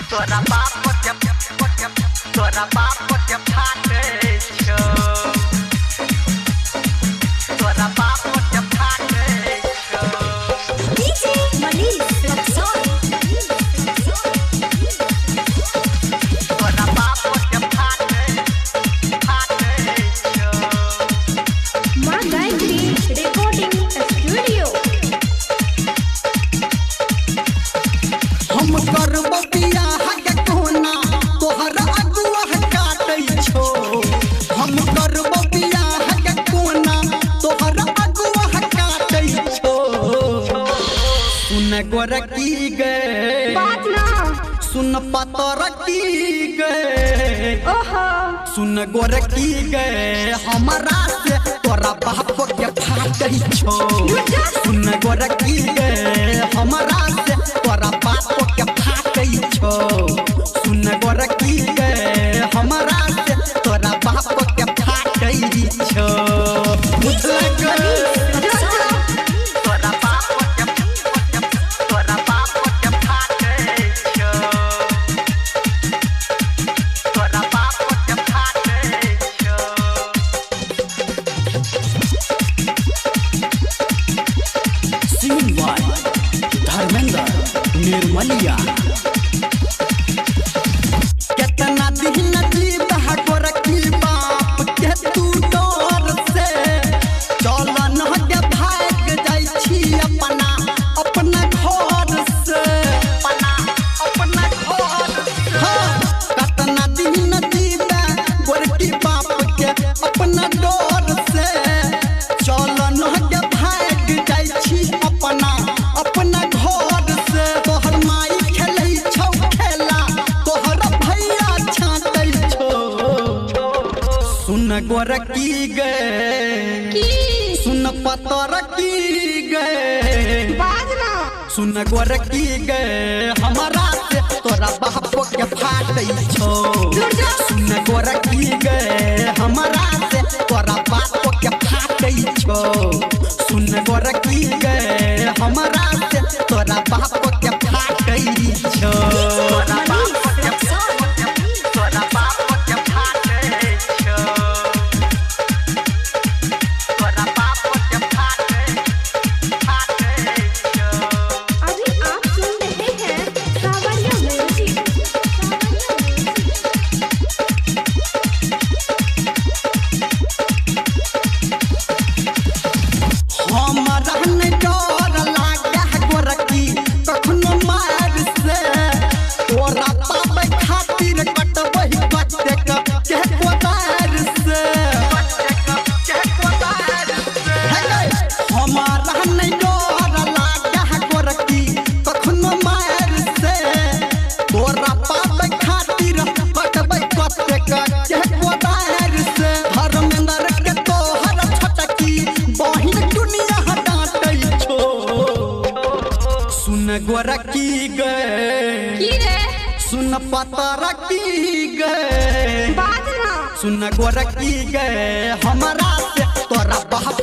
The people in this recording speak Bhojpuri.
तोरा बाप को जब तोरा बाप को जब ठाटे छो तोरा बाप को जब ठाटे छो डीजे मनीष रक्सौल तोरा बाप को जब ठाटे छो मां गायत्री रिकॉर्डिंग स्टूडियो हम करबो बियाह के कोना तोहर अगुआ काटै छो हम करबो बियाह के कोना तोहर अगुआ काटै छो सुन गोरकी गे बात ना सुन पतर की गे ओहो सुन गोरकी गे हमरा से तोरा बाप के फाटै छो सुन गोरकी गे हमरा से तोरा बाप के फाटै छो सुन गोरकी गे हमरा से तोरा बाप के फाटै छो डीजे मनीष रक्सौल तोरा बाप को जब तोरा बाप को जब ठाटे छो तोरा बाप को जब ठाटे छो सिंगवाई धर्मेंद्र निर्मलिया कितना दिन जीव गोरकी बाप के तू डर से चल न के भाग जाइ छी अपना घर से अपना घर हाँ कितना दिन जीव गोरकी बाप के अपना डर से चल न के भाग जाइ छी अपना घर से तोहर माई खेलै छौ खेला तोहर भैया छाटै छौ सुन गोरकी गे सुन पतर की गे बात ना सुन गोरकी गे हमरा से तोरा बाप के फाटै छौ सुन गोरकी गे हमरा से तोरा बाप के फाटै छौ सुन गोरकी गे हमरा से तोरा बाप के फाटै छौ तोरा बाप को जब तोरा बाप को जब ठाटे छो तोरा बाप को जब ठाटे छो अभी आप सुन रहे हैं सावरिया म्यूजिक हमरा नै डर लागे गोरकी कखनो मार से तोरा पाबै खातिर कटबै कटे के कोदार से हमरा नै डर लागे गोरकी कखनो मार से तोरा पाबै खातिर कटबै कटे के कोदार से धर्मेंद्र के तोहर छटकी बहिन दुनिया डांटै छो सुन गोरकी गे की रे सुन पतर की गे बात ना सुन गोरकी गे हमरा से तोरा बाप